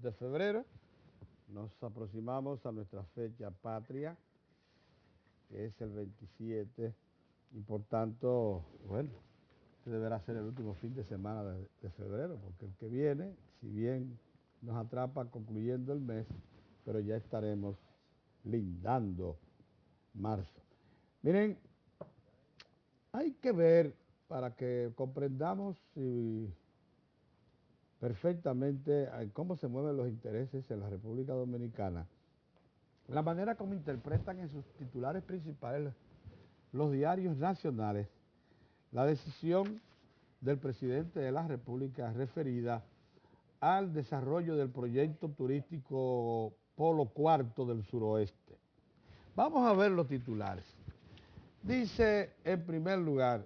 de febrero. Nos aproximamos a nuestra fecha patria, que es el 27, y por tanto, bueno, este deberá ser el último fin de semana de febrero, porque el que viene, si bien nos atrapa concluyendo el mes, pero ya estaremos lindando marzo. Miren, hay que ver para que comprendamos perfectamente cómo se mueven los intereses en la República Dominicana, la manera como interpretan en sus titulares principales los diarios nacionales la decisión del presidente de la República referida al desarrollo del proyecto turístico Polo Cuarto del Suroeste. Vamos a ver los titulares. Dice en primer lugar,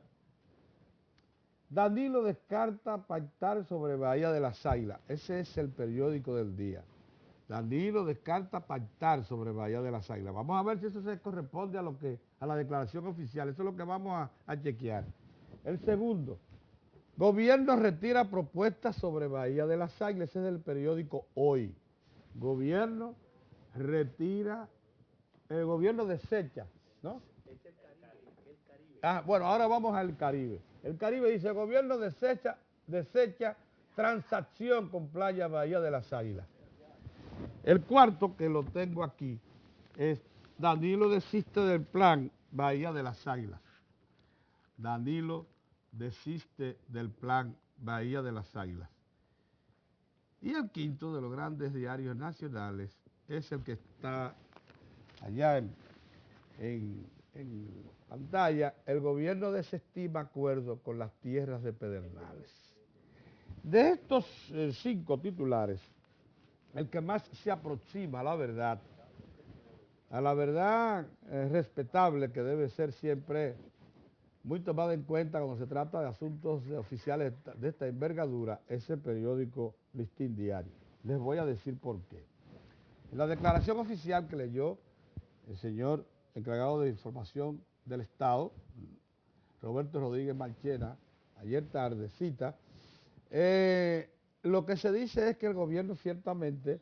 Danilo descarta pactar sobre Bahía de las Águilas. Ese es el periódico del día. Danilo descarta pactar sobre Bahía de las Águilas. Vamos a ver si eso se corresponde a la declaración oficial. Eso es lo que vamos a chequear. El segundo, gobierno retira propuestas sobre Bahía de las Águilas. Ese es el periódico Hoy. Gobierno retira, el gobierno desecha, ¿no? Bueno, ahora vamos al Caribe. El Caribe dice, el gobierno desecha transacción con Playa Bahía de las Águilas. El cuarto, que lo tengo aquí, es Danilo desiste del plan Bahía de las Águilas. Danilo desiste del plan Bahía de las Águilas. Y el quinto de los grandes diarios nacionales es el que está allá en pantalla. El gobierno desestima acuerdo con las tierras de Pedernales. De estos 5 titulares, el que más se aproxima a la verdad respetable, que debe ser siempre muy tomada en cuenta cuando se trata de asuntos oficiales de esta envergadura, es el periódico Listín Diario. Les voy a decir por qué. En la declaración oficial que leyó el señor encargado de información del Estado, Roberto Rodríguez Marchena, ayer tardecita, lo que se dice es que el gobierno ciertamente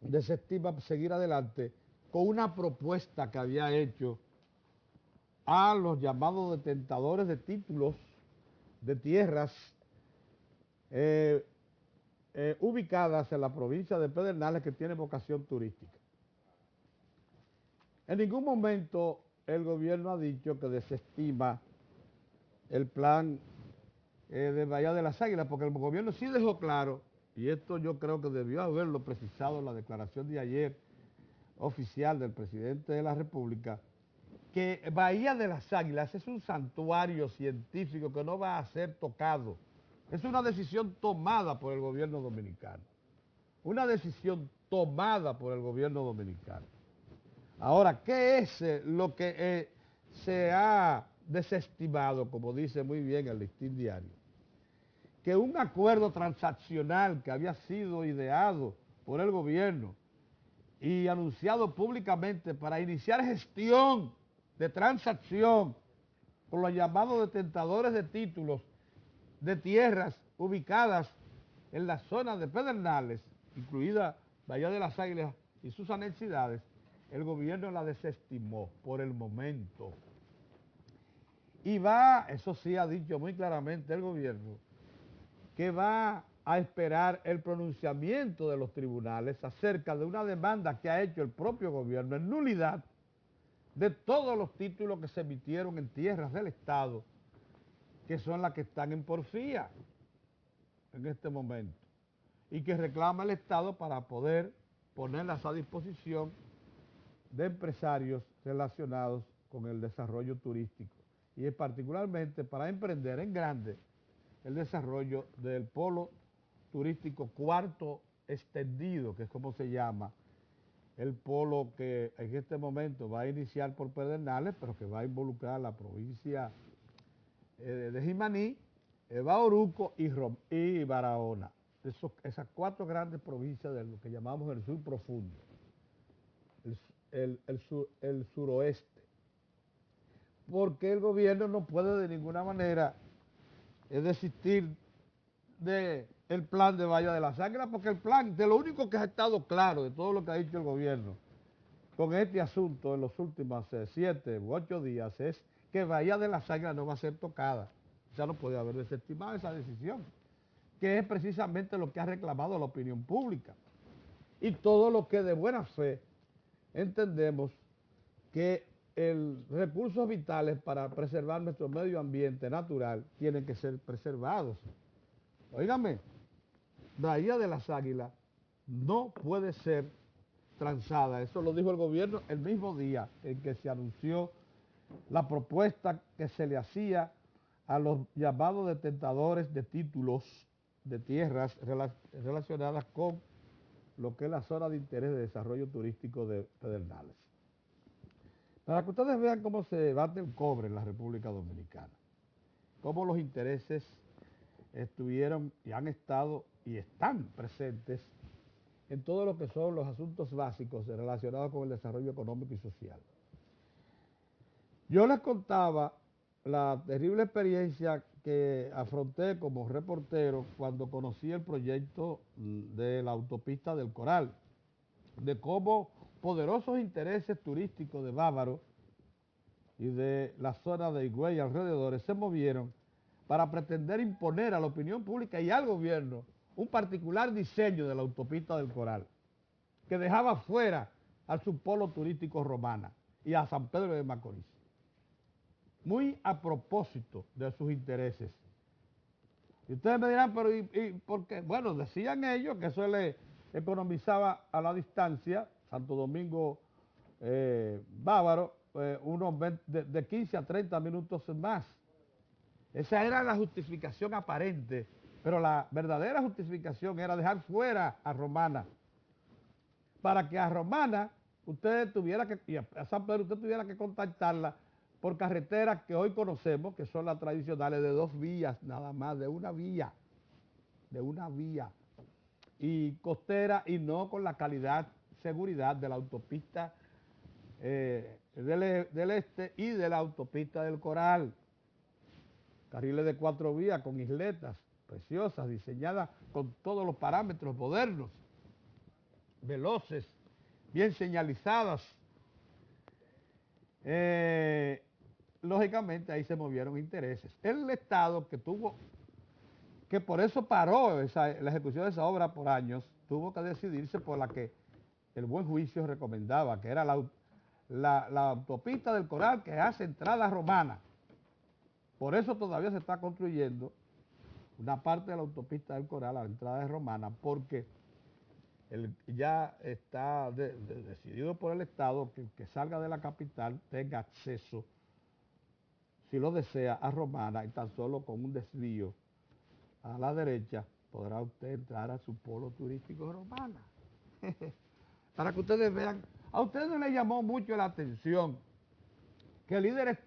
desestima seguir adelante con una propuesta que había hecho a los llamados detentadores de títulos de tierras ubicadas en la provincia de Pedernales, que tiene vocación turística. En ningún momento el gobierno ha dicho que desestima el plan de Bahía de las Águilas, porque el gobierno sí dejó claro, y esto yo creo que debió haberlo precisado en la declaración de ayer oficial del presidente de la República, que Bahía de las Águilas es un santuario científico que no va a ser tocado. Es una decisión tomada por el gobierno dominicano. Una decisión tomada por el gobierno dominicano. Ahora, ¿qué es lo que se ha desestimado, como dice muy bien el Listín Diario? Que un acuerdo transaccional que había sido ideado por el gobierno y anunciado públicamente para iniciar gestión de transacción con los llamados detentadores de títulos de tierras ubicadas en la zona de Pedernales, incluida Bahía de las Águilas y sus anexidades, el gobierno la desestimó por el momento. Y va, eso sí ha dicho muy claramente el gobierno, que va a esperar el pronunciamiento de los tribunales acerca de una demanda que ha hecho el propio gobierno en nulidad de todos los títulos que se emitieron en tierras del Estado, que son las que están en porfía en este momento, y que reclama el Estado para poder ponerlas a disposición de empresarios relacionados con el desarrollo turístico, y particularmente para emprender en grande el desarrollo del polo turístico cuarto extendido, que es como se llama, el polo que en este momento va a iniciar por Pedernales, pero que va a involucrar la provincia de Jimaní, Bauruco y Barahona. Esas 4 grandes provincias de lo que llamamos el sur profundo, el suroeste. Porque el gobierno no puede de ninguna manera desistir de el plan de Bahía de las Águilas, porque el plan, de lo único que ha estado claro de todo lo que ha dicho el gobierno con este asunto en los últimos 7 u 8 días es que Bahía de las Águilas no va a ser tocada. Ya no puede haber desestimado esa decisión, que es precisamente lo que ha reclamado la opinión pública. Y todo lo que de buena fe entendemos que recursos vitales para preservar nuestro medio ambiente natural tienen que ser preservados. Óigame, Bahía de las Águilas no puede ser transada. Eso lo dijo el gobierno el mismo día en que se anunció la propuesta que se le hacía a los llamados detentadores de títulos de tierras relacionadas con lo que es la zona de interés de desarrollo turístico de Pedernales. Para que ustedes vean cómo se bate el cobre en la República Dominicana, cómo los intereses estuvieron y han estado y están presentes en todo lo que son los asuntos básicos relacionados con el desarrollo económico y social. Yo les contaba la terrible experiencia que afronté como reportero cuando conocí el proyecto de la autopista del Coral, de cómo poderosos intereses turísticos de Bávaro y de la zona de Higüey y alrededores se movieron para pretender imponer a la opinión pública y al gobierno un particular diseño de la autopista del Coral, que dejaba fuera al subpolo turístico Romana y a San Pedro de Macorís, muy a propósito de sus intereses. Y ustedes me dirán, pero ¿y por qué? Bueno, decían ellos que eso le economizaba a la distancia, Santo Domingo Bávaro, de 15 a 30 minutos más. Esa era la justificación aparente, pero la verdadera justificación era dejar fuera a Romana, para que a Romana usted tuviera que, y a San Pedro usted tuviera que contactarla por carreteras que hoy conocemos, que son las tradicionales de 2 vías, nada más, de una vía, y costera, y no con la calidad, seguridad de la autopista del Este y de la autopista del Coral. Carriles de 4 vías con isletas preciosas, diseñadas con todos los parámetros modernos, veloces, bien señalizadas. Lógicamente ahí se movieron intereses. El Estado que por eso paró la ejecución de esa obra por años, tuvo que decidirse por la que el buen juicio recomendaba, que era la autopista del Coral que hace entrada romana. Por eso todavía se está construyendo una parte de la autopista del Coral a la entrada de Romana, porque ya está decidido por el Estado que el que salga de la capital tenga acceso, si lo desea, a Romana, y tan solo con un desvío a la derecha podrá usted entrar a su polo turístico Romana. Para que ustedes vean, a ustedes no les llamó mucho la atención que líderes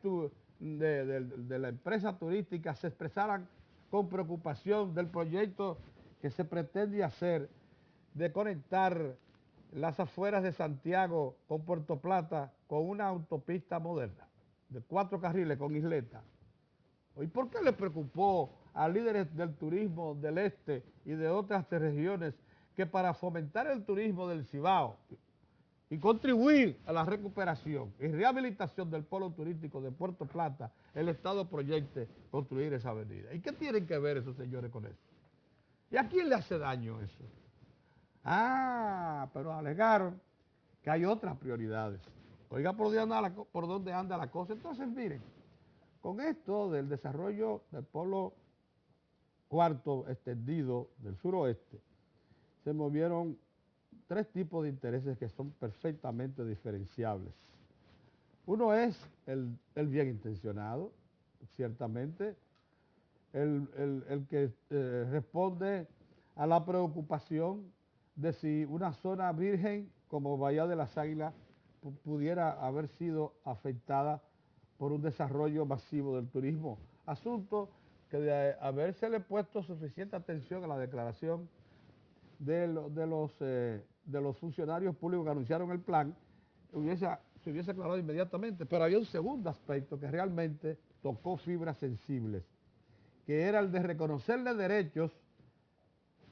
de la empresa turística se expresaran con preocupación del proyecto que se pretende hacer de conectar las afueras de Santiago con Puerto Plata con una autopista moderna de 4 carriles con isleta. ¿Y por qué le preocupó a líderes del turismo del este y de otras regiones que para fomentar el turismo del Cibao y contribuir a la recuperación y rehabilitación del polo turístico de Puerto Plata, el Estado proyecte construir esa avenida? ¿Y qué tienen que ver esos señores con eso? ¿Y a quién le hace daño eso? Ah, pero alegaron que hay otras prioridades. Oiga, por dónde anda la cosa. Entonces, miren, con esto del desarrollo del polo cuarto extendido del suroeste, se movieron 3 tipos de intereses que son perfectamente diferenciables. Uno es el bien intencionado, ciertamente, el que responde a la preocupación de si una zona virgen como Bahía de las Águilas pudiera haber sido afectada por un desarrollo masivo del turismo. Asunto que de habérsele puesto suficiente atención a la declaración de los funcionarios públicos que anunciaron el plan, se hubiese aclarado inmediatamente. Pero había un segundo aspecto que realmente tocó fibras sensibles, que era el de reconocerle derechos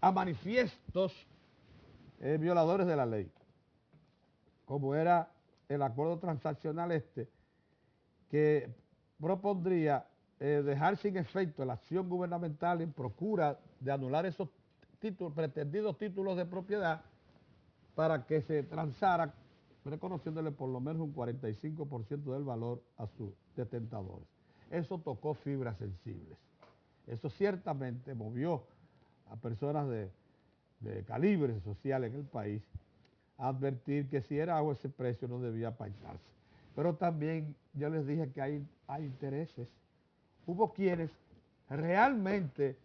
a manifiestos violadores de la ley, como era el acuerdo transaccional que propondría dejar sin efecto la acción gubernamental en procura de anular esos pretendidos títulos de propiedad para que se transara reconociéndole por lo menos un 45% del valor a sus detentadores. Eso tocó fibras sensibles. Eso ciertamente movió a personas de calibre social en el país a advertir que si era bajo ese precio no debía pagarse. Pero también yo les dije que hay intereses. Hubo quienes realmente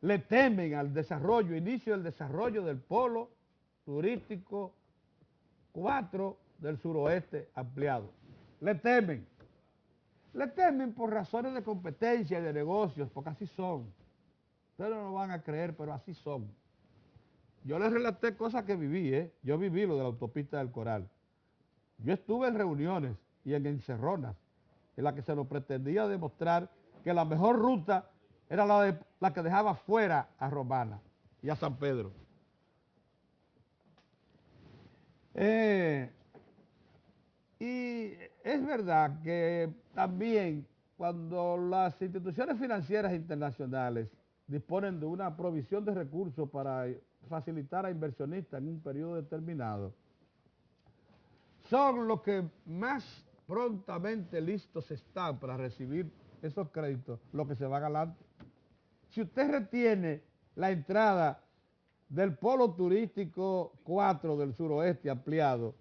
le temen al desarrollo, inicio del desarrollo del polo turístico 4 del suroeste ampliado. Le temen. Le temen por razones de competencia y de negocios, porque así son. Ustedes no lo van a creer, pero así son. Yo les relaté cosas que viví, ¿eh? Yo viví lo de la autopista del Coral. Yo estuve en reuniones y en encerronas en las que se nos pretendía demostrar que la mejor ruta era la que dejaba fuera a Romana y a San Pedro. Y es verdad que también cuando las instituciones financieras internacionales disponen de una provisión de recursos para facilitar a inversionistas en un periodo determinado, son los que más prontamente listos están para recibir esos créditos, los que se van adelante. Si usted retiene la entrada del polo turístico 4 del suroeste ampliado,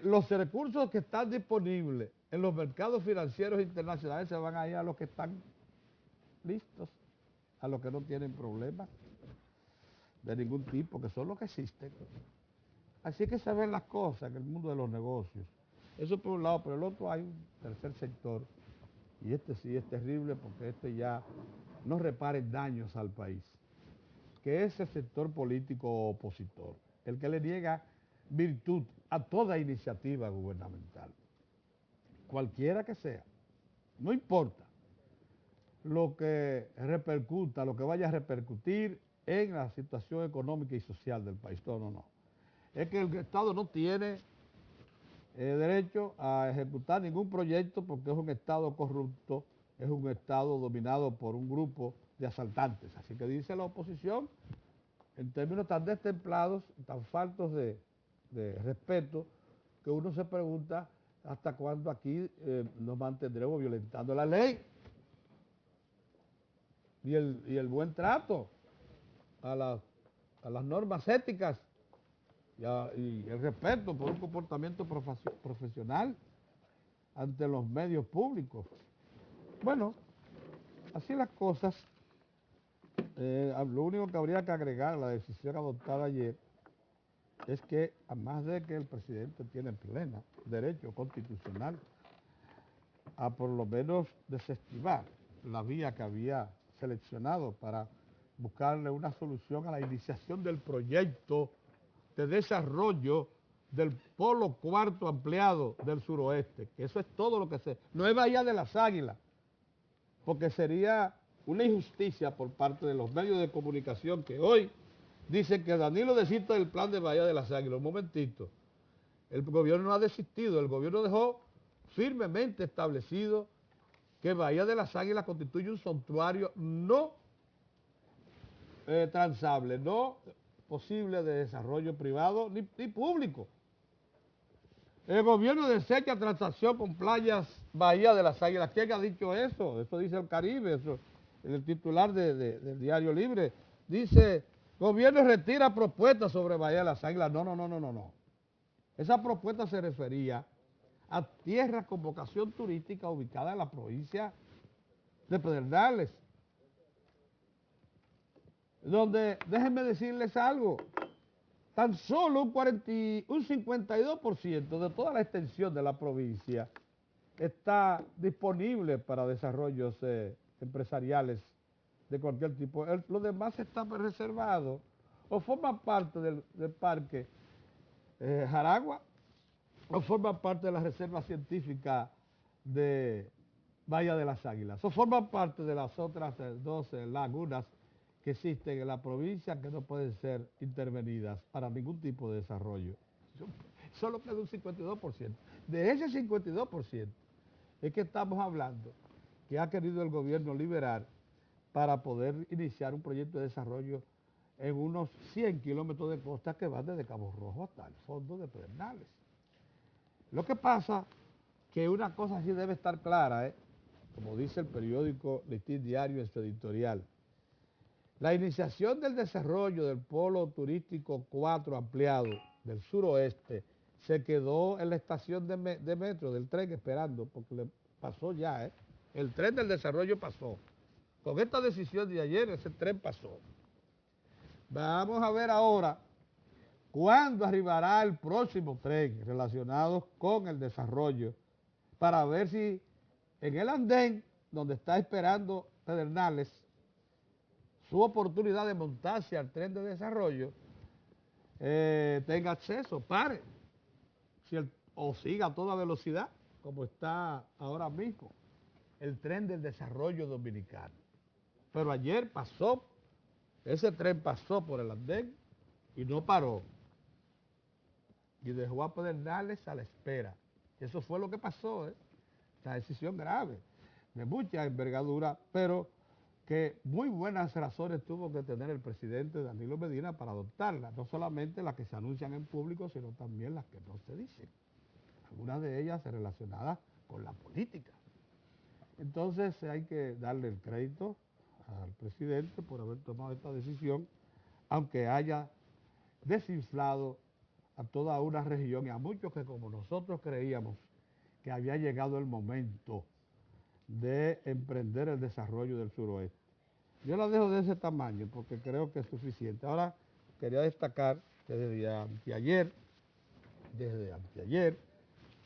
los recursos que están disponibles en los mercados financieros internacionales se van a ir a los que están listos, a los que no tienen problemas de ningún tipo, que son los que existen. Así que se ven las cosas en el mundo de los negocios. Eso por un lado, por el otro hay un tercer sector, y este sí es terrible porque este ya no repara daños al país, que es el sector político opositor, el que le niega virtud a toda iniciativa gubernamental, cualquiera que sea, no importa lo que repercuta, lo que vaya a repercutir en la situación económica y social del país. No. Es que el Estado no tiene derecho a ejecutar ningún proyecto porque es un Estado corrupto, es un Estado dominado por un grupo de asaltantes. Así que dice la oposición, en términos tan destemplados, tan faltos de respeto, que uno se pregunta hasta cuándo aquí nos mantendremos violentando la ley y el buen trato a las normas éticas y el respeto por un comportamiento profesional ante los medios públicos. Bueno, así las cosas. Lo único que habría que agregar a la decisión adoptada ayer es que, además de que el presidente tiene pleno derecho constitucional a por lo menos desestimar la vía que había seleccionado para buscarle una solución a la iniciación del proyecto de desarrollo del polo cuarto ampliado del suroeste, que eso es todo lo que se... No es Bahía de las Águilas, porque sería una injusticia por parte de los medios de comunicación que hoy dicen que Danilo desiste del plan de Bahía de las Águilas. Un momentito, el gobierno no ha desistido, el gobierno dejó firmemente establecido que Bahía de las Águilas constituye un santuario no transable, no posible de desarrollo privado ni público. El gobierno desecha transacción con Playas Bahía de las Águilas. ¿Quién ha dicho eso? Eso dice el Caribe, eso, el titular del Diario Libre. Dice, gobierno retira propuestas sobre Bahía de las Águilas. No. Esa propuesta se refería a tierras con vocación turística ubicadas en la provincia de Pedernales, donde, déjenme decirles algo, tan solo un 52% de toda la extensión de la provincia está disponible para desarrollos empresariales de cualquier tipo. Lo demás está reservado o forma parte del parque Jaragua o forma parte de la reserva científica de Bahía de las Águilas o forma parte de las otras 12 lagunas que existen en la provincia que no pueden ser intervenidas para ningún tipo de desarrollo. Solo queda un 52%. De ese 52% es que estamos hablando que ha querido el gobierno liberar para poder iniciar un proyecto de desarrollo en unos 100 kilómetros de costa que van desde Cabo Rojo hasta el fondo de Pedernales. Lo que pasa que una cosa sí debe estar clara, como dice el periódico Listín Diario en su editorial. La iniciación del desarrollo del polo turístico 4 ampliado del suroeste se quedó en la estación de metro del tren esperando, porque le pasó ya, el tren del desarrollo pasó. Con esta decisión de ayer, ese tren pasó. Vamos a ver ahora cuándo arribará el próximo tren relacionado con el desarrollo, para ver si en el andén donde está esperando Pedernales su oportunidad de montarse al tren de desarrollo, tenga acceso, pare, o siga a toda velocidad, como está ahora mismo el tren del desarrollo dominicano. Pero ayer pasó, ese tren pasó por el andén y no paró. Y dejó a Pedernales a la espera. Eso fue lo que pasó, Esta decisión grave, de mucha envergadura, pero que muy buenas razones tuvo que tener el presidente Danilo Medina para adoptarla, no solamente las que se anuncian en público, sino también las que no se dicen, algunas de ellas relacionadas con la política. Entonces hay que darle el crédito al presidente por haber tomado esta decisión, aunque haya desinflado a toda una región y a muchos que como nosotros creíamos que había llegado el momento de emprender el desarrollo del suroeste. Yo la dejo de ese tamaño porque creo que es suficiente. Ahora quería destacar que desde anteayer,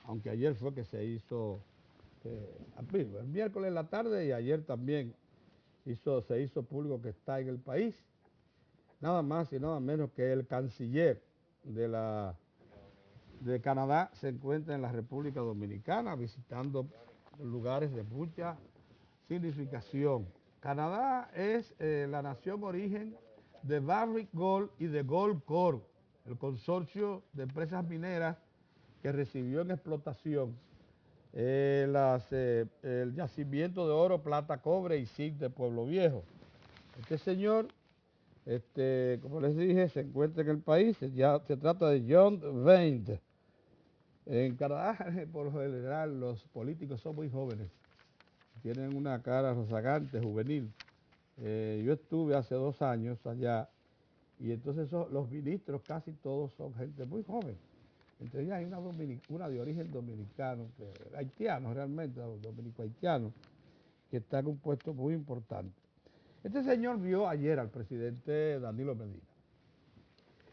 aunque ayer fue que se hizo, el miércoles en la tarde y ayer también se hizo público que está en el país, nada más y nada menos que el canciller de Canadá se encuentra en la República Dominicana visitando lugares de mucha significación. Canadá es la nación origen de Barrick Gold y de Goldcorp, el consorcio de empresas mineras que recibió en explotación el yacimiento de oro, plata, cobre y zinc de Pueblo Viejo. Este señor, como les dije, se encuentra en el país, ya se trata de John Vane. En Canadá, por lo general, los políticos son muy jóvenes, tienen una cara rozagante, juvenil. Yo estuve hace 2 años allá y entonces los ministros casi todos son gente muy joven. Entre ellas hay una de origen dominicano, haitiano realmente, dominico-haitiano, que está en un puesto muy importante. Este señor vio ayer al presidente Danilo Medina.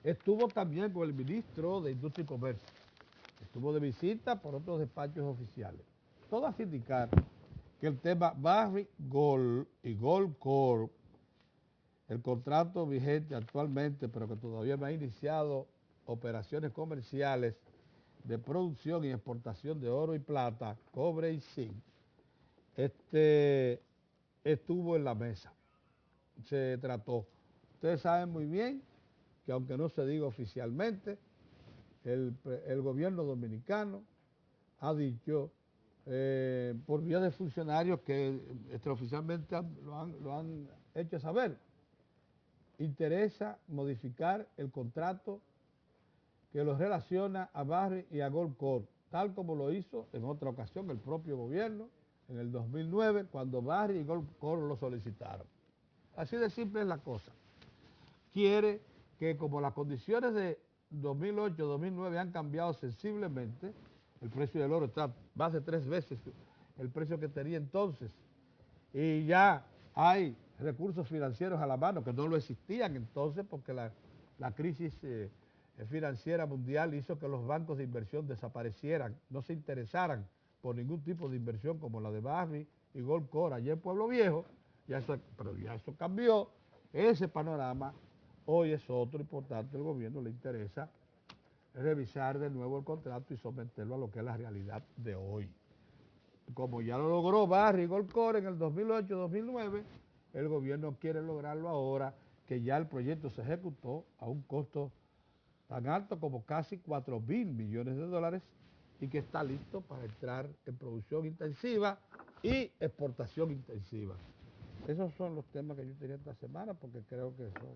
Estuvo también con el ministro de Industria y Comercio. Estuvo de visita por otros despachos oficiales. Todo a indicar que el tema Barrick Gold y Goldcorp, el contrato vigente actualmente, pero que todavía no ha iniciado operaciones comerciales de producción y exportación de oro y plata, cobre y zinc, estuvo en la mesa, se trató. Ustedes saben muy bien que aunque no se diga oficialmente, el gobierno dominicano ha dicho por vía de funcionarios que extraoficialmente lo han hecho saber, interesa modificar el contrato que los relaciona a Barrick y a Goldcorp, tal como lo hizo en otra ocasión el propio gobierno en el 2009, cuando Barrick y Goldcorp lo solicitaron. Así de simple es la cosa. Quiere que como las condiciones de 2008-2009 han cambiado sensiblemente, el precio del oro está más de 3 veces el precio que tenía entonces, y ya hay recursos financieros a la mano que no lo existían entonces porque la crisis financiera mundial hizo que los bancos de inversión desaparecieran, no se interesaran por ningún tipo de inversión como la de Barrick y Goldcorp allá en Pueblo Viejo, pero ya eso cambió, ese panorama hoy es otro y por tanto el gobierno le interesa revisar de nuevo el contrato y someterlo a lo que es la realidad de hoy. Como ya lo logró Barrick y Goldcorp en el 2008-2009, el gobierno quiere lograrlo ahora, que ya el proyecto se ejecutó a un costo tan alto como casi 4.000 millones de dólares y que está listo para entrar en producción intensiva y exportación intensiva. Esos son los temas que yo tenía esta semana porque creo que son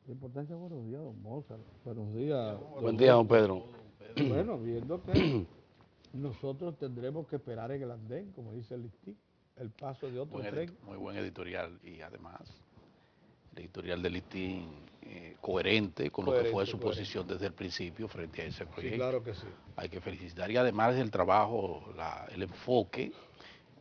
de importancia. Buenos días, don Mozart. Buenos días. Buen día, don Pedro. Bueno, viendo que nosotros tendremos que esperar en el andén, como dice el listín, el paso de otro tren. Muy buen editorial y además el editorial del listín coherente con lo que fue su posición desde el principio frente a ese proyecto. Sí, claro que sí. Hay que felicitar y además del trabajo, el enfoque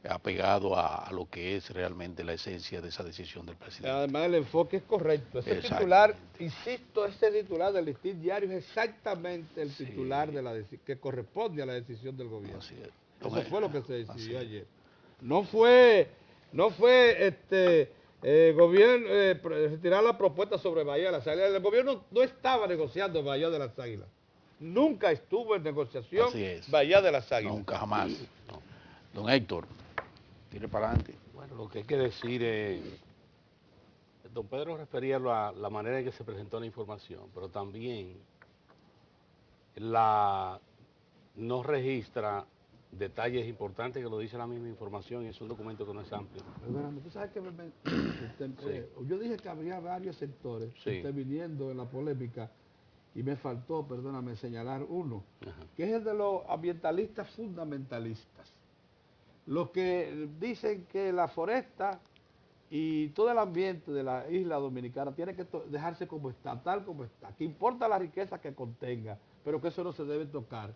apegado a lo que es realmente la esencia de esa decisión del presidente. Además el enfoque es correcto. Ese titular, insisto, ese titular del listín diario es exactamente el titular de la que corresponde a la decisión del gobierno. Así es. Eso fue lo que se decidió ayer. Gobierno retirar la propuesta sobre Bahía de las Águilas. El gobierno no estaba negociando Bahía de las Águilas. Nunca estuvo en negociación Bahía de las Águilas. Nunca, jamás. No. Don Héctor, tire para adelante. Bueno, lo que hay que decir es, don Pedro refería a la manera en que se presentó la información, pero también no registra detalles importantes que lo dice la misma información y es un documento que no es amplio. Perdóname, tú sabes que yo dije que habría varios sectores interviniendo en la polémica y me faltó, perdóname, señalar uno, que es el de los ambientalistas fundamentalistas. Los que dicen que la foresta y todo el ambiente de la isla dominicana tiene que dejarse como está, tal como está, que importa la riqueza que contenga, pero que eso no se debe tocar,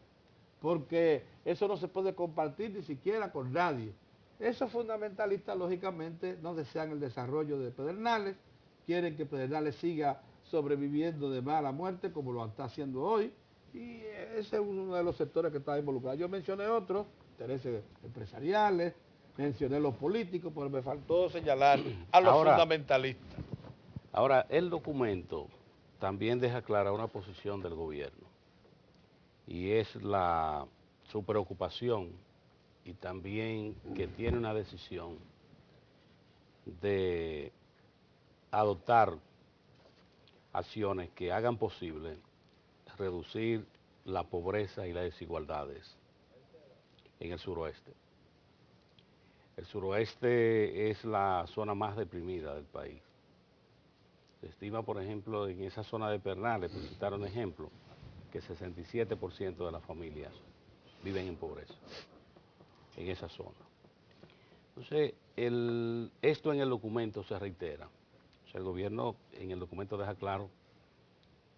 porque eso no se puede compartir ni siquiera con nadie. Esos fundamentalistas, lógicamente, no desean el desarrollo de Pedernales, quieren que Pedernales siga sobreviviendo de mala muerte como lo está haciendo hoy, y ese es uno de los sectores que está involucrado. Yo mencioné otros, intereses empresariales, mencioné los políticos, pero me faltó señalar a los fundamentalistas. Ahora, el documento también deja clara una posición del gobierno, y es su preocupación y también que tiene una decisión de adoptar acciones que hagan posible reducir la pobreza y las desigualdades en el suroeste. El suroeste es la zona más deprimida del país. Se estima, por ejemplo, en esa zona de Pedernales, por citar un ejemplo, que 67% de las familias viven en pobreza en esa zona. Entonces, esto en el documento se reitera. O sea, el gobierno en el documento deja claro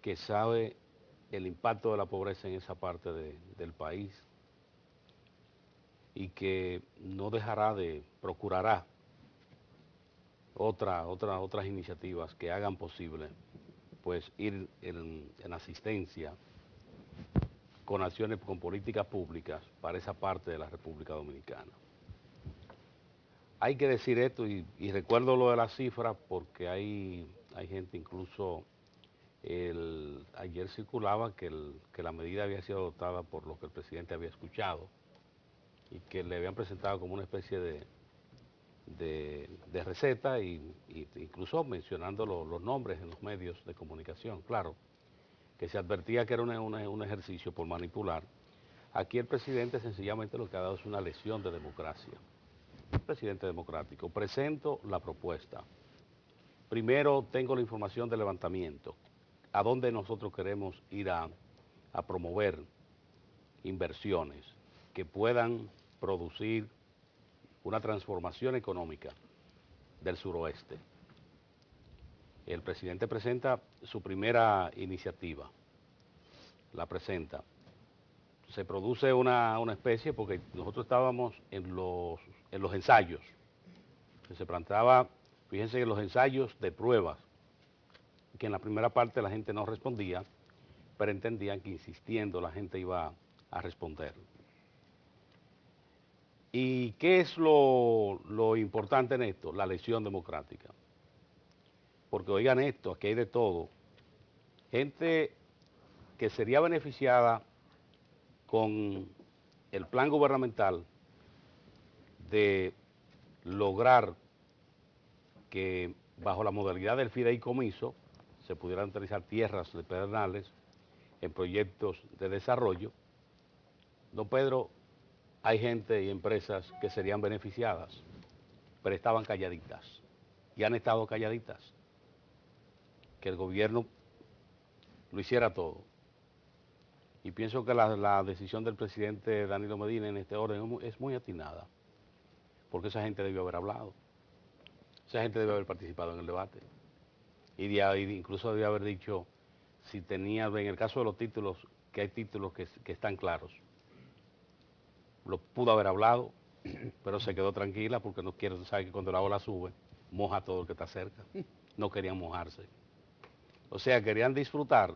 que sabe el impacto de la pobreza en esa parte del país y que no dejará procurará otras iniciativas que hagan posible pues ir en asistencia con acciones, con políticas públicas para esa parte de la República Dominicana. Hay que decir esto y recuerdo lo de las cifras porque hay gente incluso ayer circulaba que la medida había sido adoptada por lo que el presidente había escuchado y que le habían presentado como una especie de receta y incluso mencionando los nombres en los medios de comunicación, claro, que se advertía que era un ejercicio por manipular. Aquí el presidente sencillamente lo que ha dado es una lección de democracia. Presidente democrático, presento la propuesta. Primero tengo la información del levantamiento, a dónde nosotros queremos ir a promover inversiones que puedan producir una transformación económica del suroeste. El presidente presenta su primera iniciativa, la presenta. Se produce una especie, porque nosotros estábamos en los ensayos, se planteaba, fíjense, en los ensayos de pruebas, que en la primera parte la gente no respondía, pero entendían que insistiendo la gente iba a responder. ¿Y qué es lo importante en esto? La lección democrática. Porque oigan esto, aquí hay de todo. Gente que sería beneficiada con el plan gubernamental de lograr que bajo la modalidad del fideicomiso se pudieran utilizar tierras de Pedernales en proyectos de desarrollo. Don Pedro, hay gente y empresas que serían beneficiadas, pero estaban calladitas y han estado calladitas. Que el gobierno lo hiciera todo. Y pienso que la decisión del presidente Danilo Medina en este orden es muy atinada, porque esa gente debió haber hablado, esa gente debió haber participado en el debate, incluso debió haber dicho si tenía, en el caso de los títulos, que hay títulos que están claros. Lo pudo haber hablado, pero se quedó tranquila porque no quiere, sabe que cuando la ola sube, moja a todo el que está cerca. No querían mojarse. O sea, querían disfrutar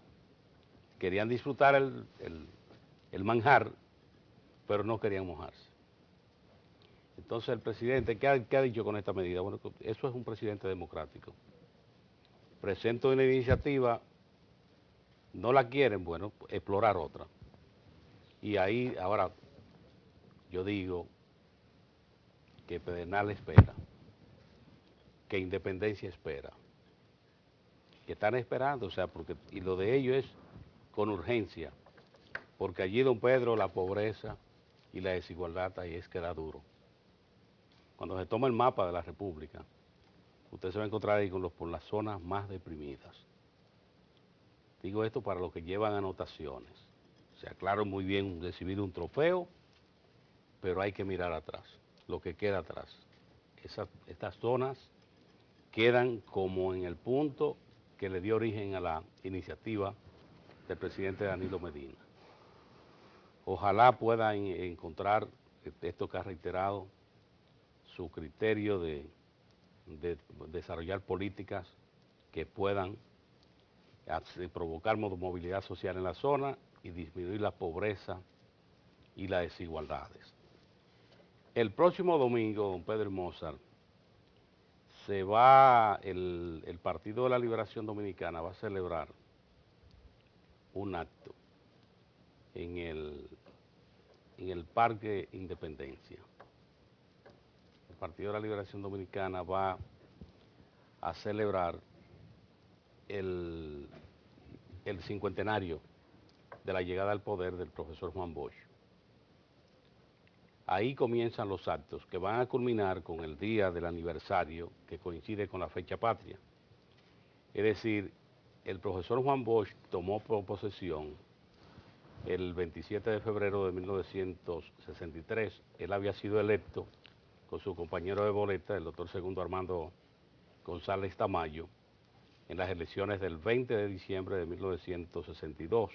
el manjar, pero no querían mojarse. Entonces el presidente, ¿qué ha dicho con esta medida? Bueno, eso es un presidente democrático. Presenta una iniciativa, no la quieren, bueno, explorar otra. Y ahí, ahora, yo digo que Pedernales espera, que Independencia espera, que están esperando, o sea, porque, y lo de ellos es con urgencia, porque allí, don Pedro, la pobreza y la desigualdad ahí es que da duro. Cuando se toma el mapa de la República, usted se va a encontrar ahí por las zonas más deprimidas. Digo esto para los que llevan anotaciones. O sea, claro, muy bien recibir un trofeo, pero hay que mirar atrás, lo que queda atrás. Estas zonas quedan como en el punto que le dio origen a la iniciativa del presidente Danilo Medina. Ojalá puedan encontrar, esto que ha reiterado, su criterio de desarrollar políticas que puedan provocar movilidad social en la zona y disminuir la pobreza y las desigualdades. El próximo domingo, don Pedro Mozart, el Partido de la Liberación Dominicana va a celebrar un acto en el Parque Independencia. El Partido de la Liberación Dominicana va a celebrar el cincuentenario de la llegada al poder del profesor Juan Bosch. Ahí comienzan los actos que van a culminar con el día del aniversario que coincide con la fecha patria. Es decir, el profesor Juan Bosch tomó posesión el 27 de febrero de 1963. Él había sido electo con su compañero de boleta, el doctor Segundo Armando González Tamayo, en las elecciones del 20 de diciembre de 1962.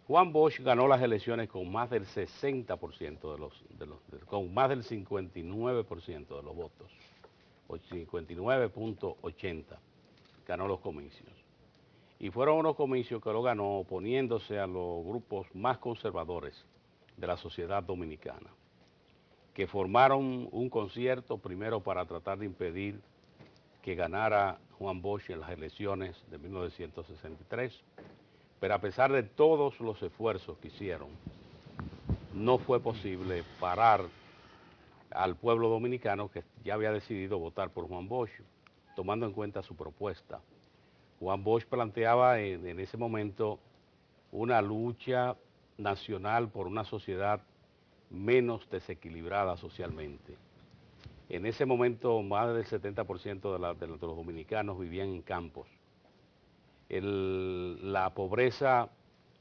Juan Bosch ganó las elecciones con más del 60% con más del 59% de los votos, o 59.80 ganó los comicios. Y fueron unos comicios que lo ganó oponiéndose a los grupos más conservadores de la sociedad dominicana, que formaron un concierto primero para tratar de impedir que ganara Juan Bosch en las elecciones de 1963, pero a pesar de todos los esfuerzos que hicieron, no fue posible parar al pueblo dominicano que ya había decidido votar por Juan Bosch, tomando en cuenta su propuesta. Juan Bosch planteaba en ese momento una lucha nacional por una sociedad menos desequilibrada socialmente. En ese momento más del 70% de los dominicanos vivían en campos. La pobreza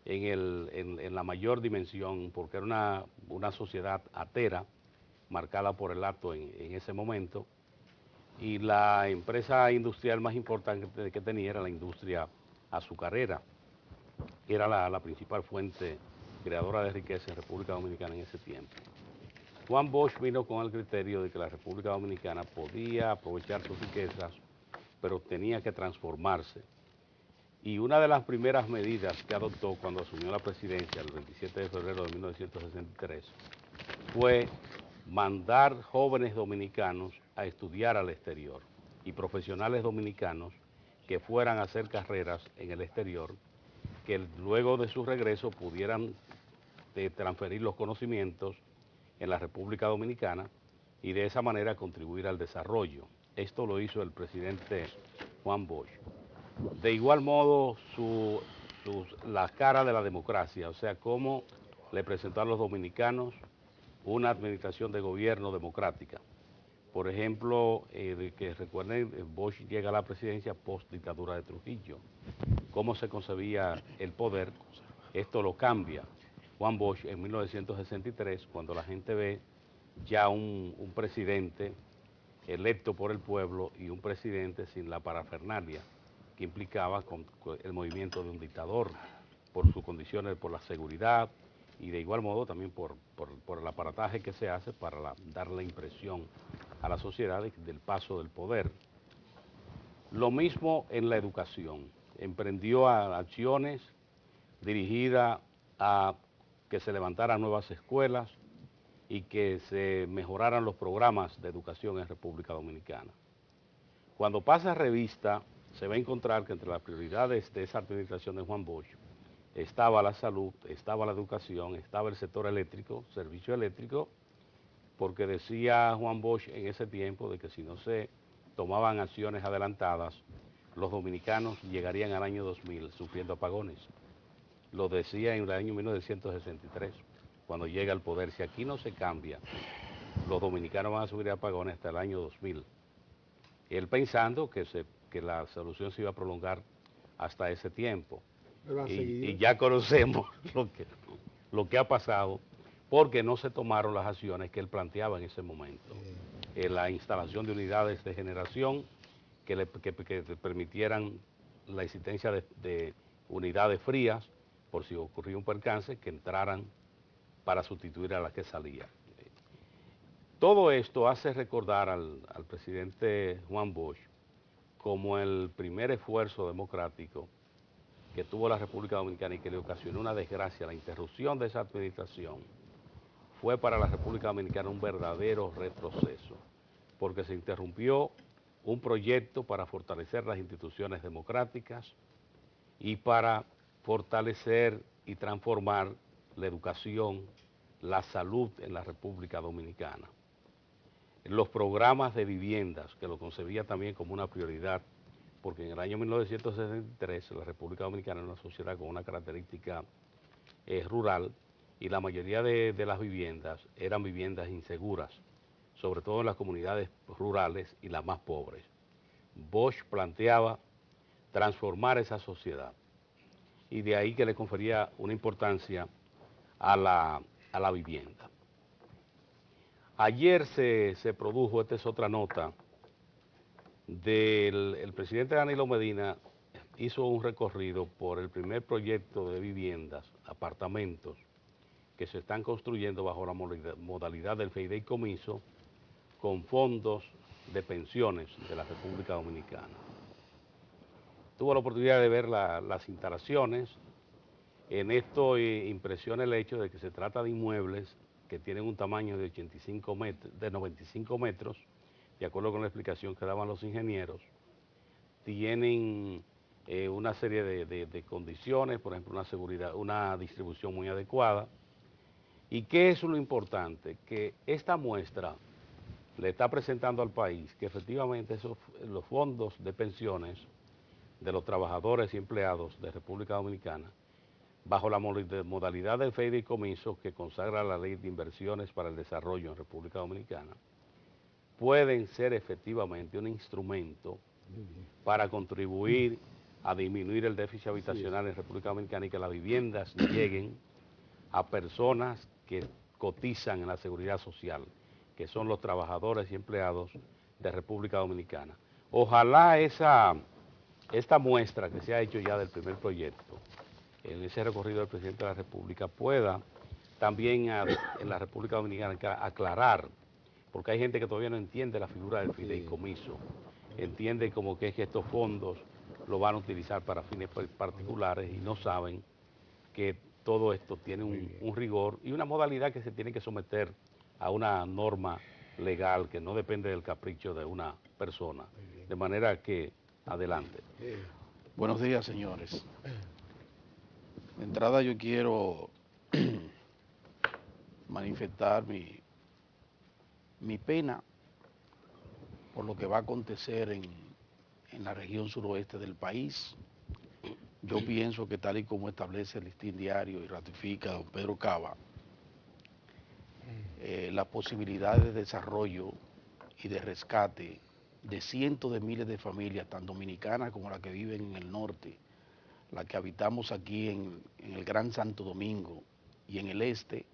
en la mayor dimensión, porque era una sociedad atera, marcada por el acto en ese momento, y la empresa industrial más importante que tenía era la industria azucarera. Era la principal fuente creadora de riqueza en República Dominicana en ese tiempo. Juan Bosch vino con el criterio de que la República Dominicana podía aprovechar sus riquezas, pero tenía que transformarse. Y una de las primeras medidas que adoptó cuando asumió la presidencia el 27 de febrero de 1963 fue mandar jóvenes dominicanos a estudiar al exterior y profesionales dominicanos que fueran a hacer carreras en el exterior, que luego de su regreso pudieran transferir los conocimientos en la República Dominicana y de esa manera contribuir al desarrollo. esto lo hizo el presidente Juan Bosch. De igual modo, la cara de la democracia, o sea, cómo le presentó a los dominicanos una administración de gobierno democrática. Por ejemplo, que recuerden, Bosch llega a la presidencia post dictadura de Trujillo. Cómo se concebía el poder, esto lo cambia Juan Bosch en 1963, cuando la gente ve ya un presidente electo por el pueblo y un presidente sin la parafernalia que implicaba con el movimiento de un dictador, por sus condiciones, por la seguridad y de igual modo también por el aparataje que se hace para dar la impresión a la sociedad del paso del poder. Lo mismo en la educación. Emprendió acciones dirigidas a que se levantaran nuevas escuelas y que se mejoraran los programas de educación en República Dominicana. Cuando pasa revista, se va a encontrar que entre las prioridades de esa administración de Juan Bosch estaba la salud, estaba la educación, estaba el sector eléctrico, servicio eléctrico, porque decía Juan Bosch en ese tiempo de que si no se tomaban acciones adelantadas, los dominicanos llegarían al año 2000 sufriendo apagones. Lo decía en el año 1963, cuando llega al poder. Si aquí no se cambia, los dominicanos van a sufrir apagones hasta el año 2000. Él pensando que la solución se iba a prolongar hasta ese tiempo. Y ya conocemos lo que ha pasado, porque no se tomaron las acciones que él planteaba en ese momento. La instalación de unidades de generación que permitieran la existencia de unidades frías, por si ocurría un percance, que entraran para sustituir a las que salían. Todo esto hace recordar al presidente Juan Bosch como el primer esfuerzo democrático que tuvo la República Dominicana y que le ocasionó una desgracia. La interrupción de esa administración fue para la República Dominicana un verdadero retroceso, porque se interrumpió un proyecto para fortalecer las instituciones democráticas y para fortalecer y transformar la educación, la salud en la República Dominicana. Los programas de viviendas, que lo concebía también como una prioridad, porque en el año 1963 la República Dominicana era una sociedad con una característica rural y la mayoría de las viviendas eran viviendas inseguras, sobre todo en las comunidades rurales y las más pobres. Bosch planteaba transformar esa sociedad y de ahí que le confería una importancia a la vivienda. Ayer se produjo, esta es otra nota, el presidente Danilo Medina hizo un recorrido por el primer proyecto de viviendas, apartamentos, que se están construyendo bajo la modalidad del fideicomiso con fondos de pensiones de la República Dominicana. Tuvo la oportunidad de ver las instalaciones. En esto impresiona el hecho de que se trata de inmuebles que tienen un tamaño de 95 metros, de acuerdo con la explicación que daban los ingenieros. Tienen una serie de condiciones, por ejemplo, una seguridad, una distribución muy adecuada. ¿Y qué es lo importante? Que esta muestra le está presentando al país que efectivamente los fondos de pensiones de los trabajadores y empleados de República Dominicana, bajo la modalidad del fideicomiso que consagra la Ley de Inversiones para el Desarrollo en República Dominicana, pueden ser efectivamente un instrumento para contribuir a disminuir el déficit habitacional en República Dominicana y que las viviendas lleguen a personas que cotizan en la seguridad social, que son los trabajadores y empleados de República Dominicana. Ojalá esta muestra que se ha hecho ya del primer proyecto, en ese recorrido del presidente de la República, pueda también en la República Dominicana aclarar, porque hay gente que todavía no entiende la figura del fideicomiso, entiende como que es que estos fondos lo van a utilizar para fines particulares y no saben que todo esto tiene un rigor y una modalidad que se tiene que someter a una norma legal que no depende del capricho de una persona. De manera que, adelante. Buenos días, señores. De entrada yo quiero manifestar mi pena por lo que va a acontecer en la región suroeste del país. Yo pienso que tal y como establece el Listín Diario y ratifica don Pedro Cava, las posibilidades de desarrollo y de rescate de cientos de miles de familias, tan dominicanas como las que viven en el norte, las que habitamos aquí en el Gran Santo Domingo y en el este,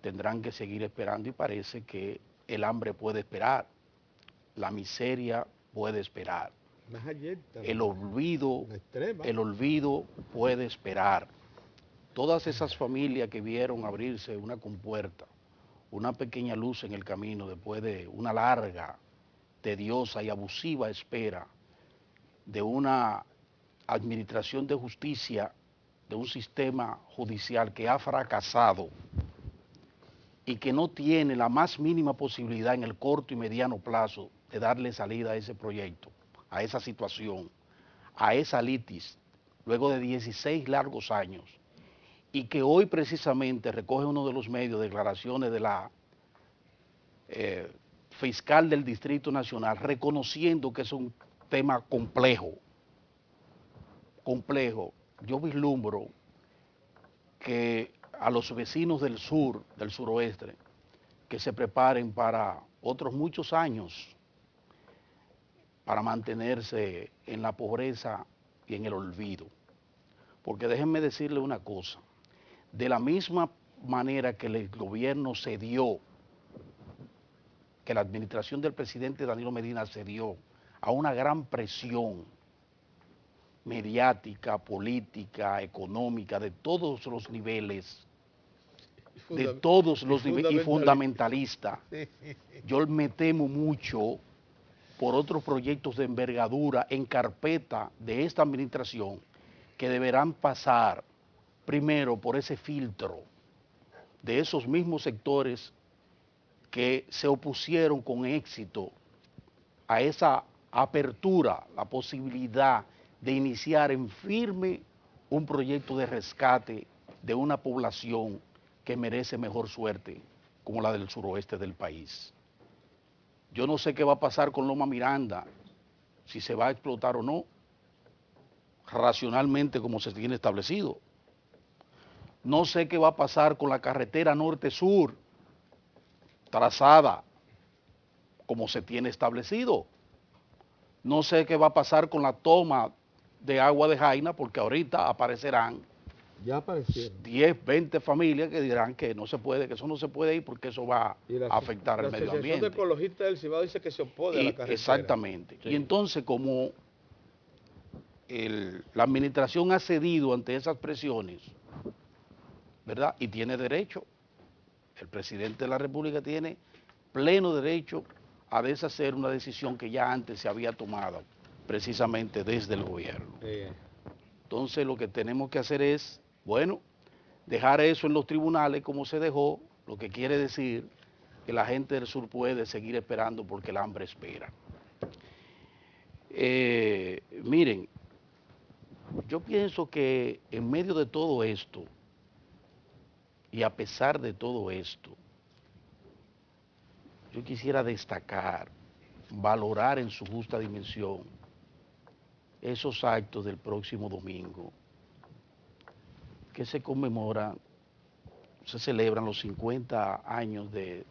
tendrán que seguir esperando, y parece que el hambre puede esperar, la miseria puede esperar, el olvido puede esperar. Todas esas familias que vieron abrirse una compuerta, una pequeña luz en el camino después de una larga, tediosa y abusiva espera de una administración de justicia, de un sistema judicial que ha fracasado y que no tiene la más mínima posibilidad en el corto y mediano plazo de darle salida a ese proyecto, a esa situación, a esa litis, luego de 16 largos años, y que hoy precisamente recoge uno de los medios declaraciones de la fiscal del Distrito Nacional, reconociendo que es un tema complejo. Yo vislumbro que a los vecinos del sur, del suroeste, que se preparen para otros muchos años para mantenerse en la pobreza y en el olvido. Porque déjenme decirle una cosa, de la misma manera que el gobierno cedió, que la administración del presidente Danilo Medina cedió a una gran presión mediática, política, económica, de todos los niveles, y fundamentalista. Yo me temo mucho por otros proyectos de envergadura en carpeta de esta administración que deberán pasar primero por ese filtro de esos mismos sectores que se opusieron con éxito a esa apertura, la posibilidad de iniciar en firme un proyecto de rescate de una población que merece mejor suerte, como la del suroeste del país. Yo no sé qué va a pasar con Loma Miranda, si se va a explotar o no, racionalmente como se tiene establecido. No sé qué va a pasar con la carretera norte-sur, trazada como se tiene establecido. No sé qué va a pasar con la toma de agua de Jaina, porque ahorita aparecerán 10, 20 familias que dirán que no se puede, que eso no se puede ir porque eso va a afectar al medio ambiente. La Asociación de Ecologistas del Cibao dice que se opone a la carretera. Exactamente. Sí. Y entonces, como la administración ha cedido ante esas presiones, ¿verdad? Y tiene derecho, el presidente de la República tiene pleno derecho a deshacer una decisión que ya antes se había tomado, precisamente desde el gobierno. Entonces, lo que tenemos que hacer es, bueno, dejar eso en los tribunales como se dejó, lo que quiere decir que la gente del sur puede seguir esperando porque el hambre espera. Miren, yo pienso que en medio de todo esto, y a pesar de todo esto, yo quisiera destacar, valorar en su justa dimensión esos actos del próximo domingo, que se conmemoran, se celebran los 50 años del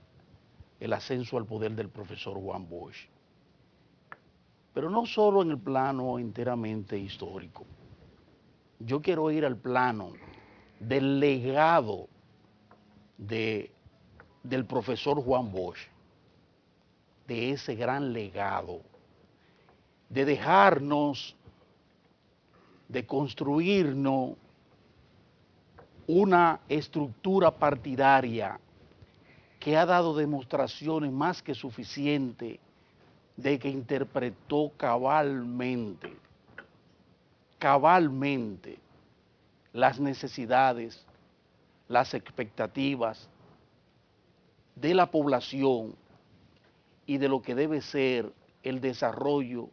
ascenso al poder del profesor Juan Bosch. Pero no solo en el plano enteramente histórico. Yo quiero ir al plano del legado del profesor Juan Bosch, de ese gran legado, de dejarnos, de construirnos una estructura partidaria que ha dado demostraciones más que suficientes de que interpretó cabalmente las necesidades, las expectativas de la población y de lo que debe ser el desarrollo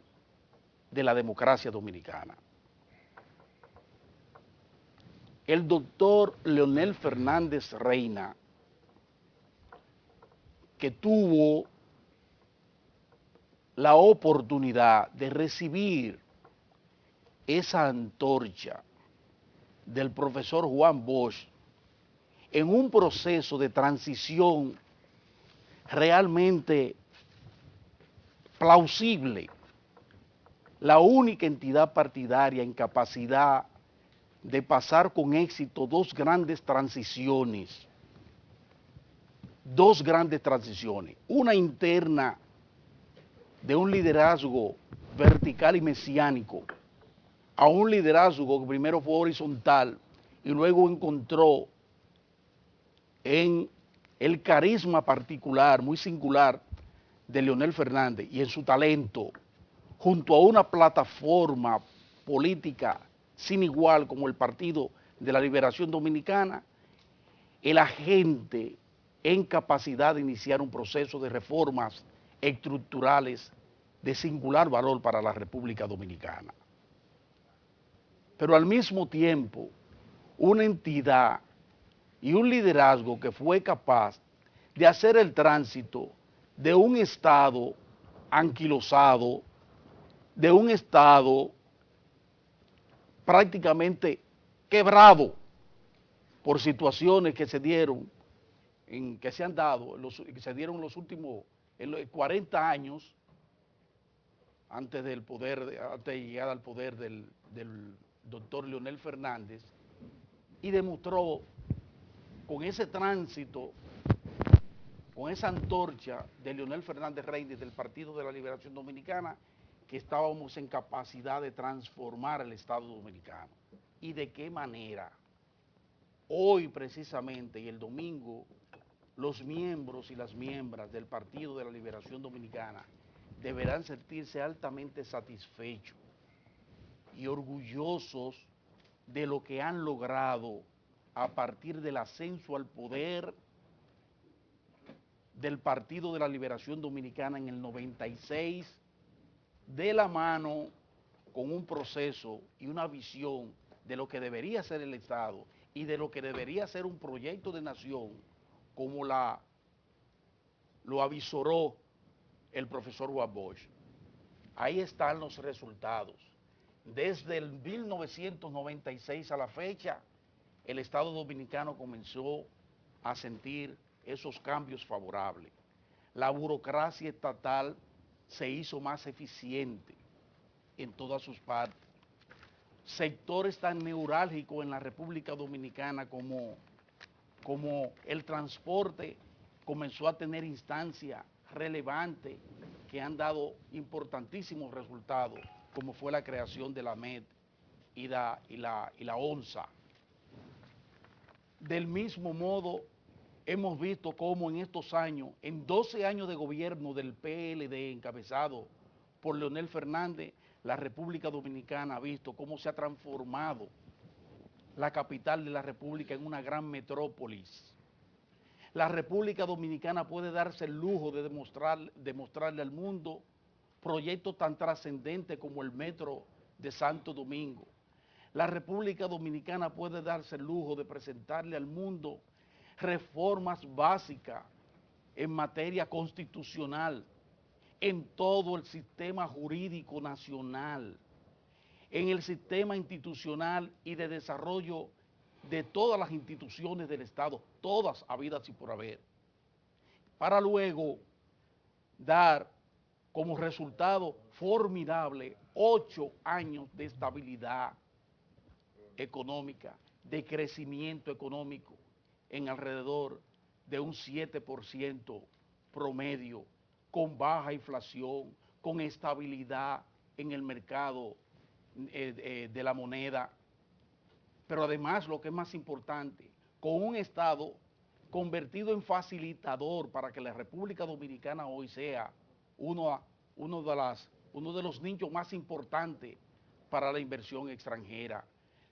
de la democracia dominicana. El doctor Leonel Fernández Reina, que tuvo la oportunidad de recibir esa antorcha del profesor Juan Bosch en un proceso de transición realmente plausible, la única entidad partidaria en capacidad de pasar con éxito dos grandes transiciones, una interna de un liderazgo vertical y mesiánico a un liderazgo que primero fue horizontal y luego encontró en el carisma particular, muy singular, de Leonel Fernández y en su talento, junto a una plataforma política sin igual como el Partido de la Liberación Dominicana, el agente en capacidad de iniciar un proceso de reformas estructurales de singular valor para la República Dominicana. Pero al mismo tiempo, una entidad y un liderazgo que fue capaz de hacer el tránsito de un Estado anquilosado, de un Estado prácticamente quebrado por situaciones que se dieron, que se han dado, que se dieron en los últimos 40 años antes del poder, antes de llegar al poder del doctor Leonel Fernández, y demostró con ese tránsito, con esa antorcha de Leonel Fernández Reynés del Partido de la Liberación Dominicana, que estábamos en capacidad de transformar el Estado dominicano. ¿Y de qué manera? Hoy precisamente y el domingo, los miembros y las miembros del Partido de la Liberación Dominicana deberán sentirse altamente satisfechos y orgullosos de lo que han logrado a partir del ascenso al poder del Partido de la Liberación Dominicana en el 96, de la mano con un proceso y una visión de lo que debería ser el Estado y de lo que debería ser un proyecto de nación, como lo avisoró el profesor Juan Bosch. Ahí están los resultados. Desde el 1996 a la fecha, el Estado dominicano comenzó a sentir esos cambios favorables. La burocracia estatal se hizo más eficiente en todas sus partes. Sectores tan neurálgicos en la República Dominicana como el transporte comenzó a tener instancias relevantes que han dado importantísimos resultados, como fue la creación de la MED y la ONSA. Del mismo modo, hemos visto cómo en estos años, en 12 años de gobierno del PLD encabezado por Leonel Fernández, la República Dominicana ha visto cómo se ha transformado la capital de la República en una gran metrópolis. La República Dominicana puede darse el lujo de demostrarle al mundo proyectos tan trascendentes como el metro de Santo Domingo. La República Dominicana puede darse el lujo de presentarle al mundo reformas básicas en materia constitucional, en todo el sistema jurídico nacional, en el sistema institucional y de desarrollo de todas las instituciones del Estado, todas habidas y por haber, para luego dar como resultado formidable 8 años de estabilidad económica, de crecimiento económico en alrededor de un 7% promedio, con baja inflación, con estabilidad en el mercado de la moneda, pero además, lo que es más importante, con un Estado convertido en facilitador para que la República Dominicana hoy sea uno de los nichos más importantes para la inversión extranjera,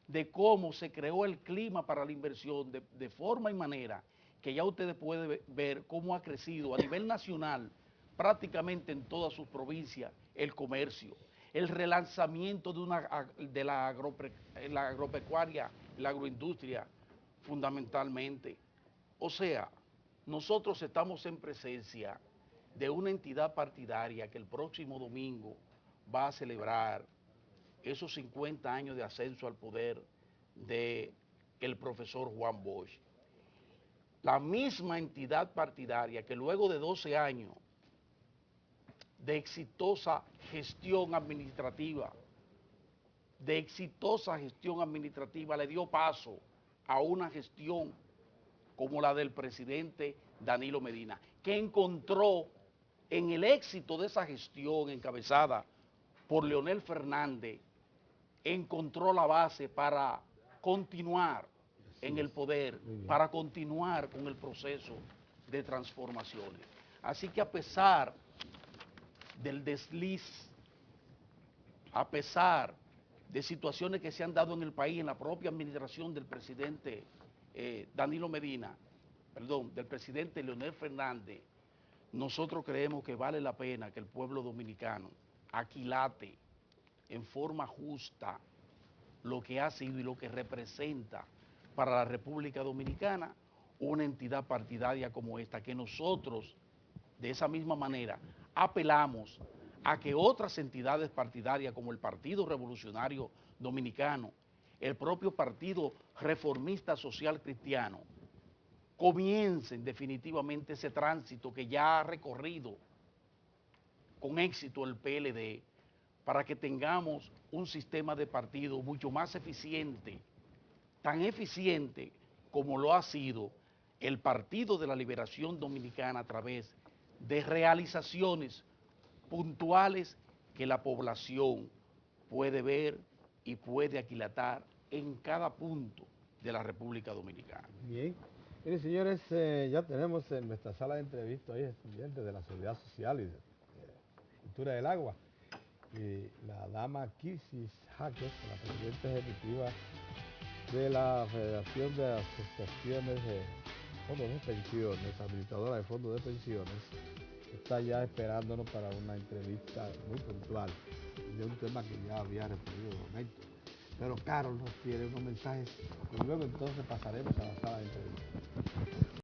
de cómo se creó el clima para la inversión de forma y manera que ya ustedes pueden ver cómo ha crecido a nivel nacional prácticamente en todas sus provincias el comercio, el relanzamiento de la agropecuaria, la agroindustria fundamentalmente. O sea, nosotros estamos en presencia de una entidad partidaria que el próximo domingo va a celebrar esos 50 años de ascenso al poder de el profesor Juan Bosch. La misma entidad partidaria que luego de 12 años de exitosa gestión administrativa, le dio paso a una gestión como la del presidente Danilo Medina, que encontró en el éxito de esa gestión encabezada por Leonel Fernández, encontró la base para continuar en el poder, para continuar con el proceso de transformaciones. Así que a pesar del desliz, a pesar de situaciones que se han dado en el país, en la propia administración del presidente del presidente Leonel Fernández, nosotros creemos que vale la pena que el pueblo dominicano aquilate en forma justa lo que ha sido y lo que representa para la República Dominicana una entidad partidaria como esta, que nosotros de esa misma manera apelamos a que otras entidades partidarias como el Partido Revolucionario Dominicano, el propio Partido Reformista Social Cristiano, comiencen definitivamente ese tránsito que ya ha recorrido con éxito el PLD, para que tengamos un sistema de partido mucho más eficiente, tan eficiente como lo ha sido el Partido de la Liberación Dominicana a través de realizaciones puntuales que la población puede ver y puede aquilatar en cada punto de la República Dominicana. Bien. Miren, señores, ya tenemos en nuestra sala de entrevista hoy estudiantes de la Seguridad Social y de Cultura del Agua. Y la dama Kirsis Jaques, la presidenta ejecutiva de la Federación de Asociaciones de Fondos de Pensiones, administradora de fondos de pensiones, está ya esperándonos para una entrevista muy puntual de un tema que ya había referido Don Héctor. Pero Carol nos tiene unos mensajes y luego entonces pasaremos a la sala de entrevista.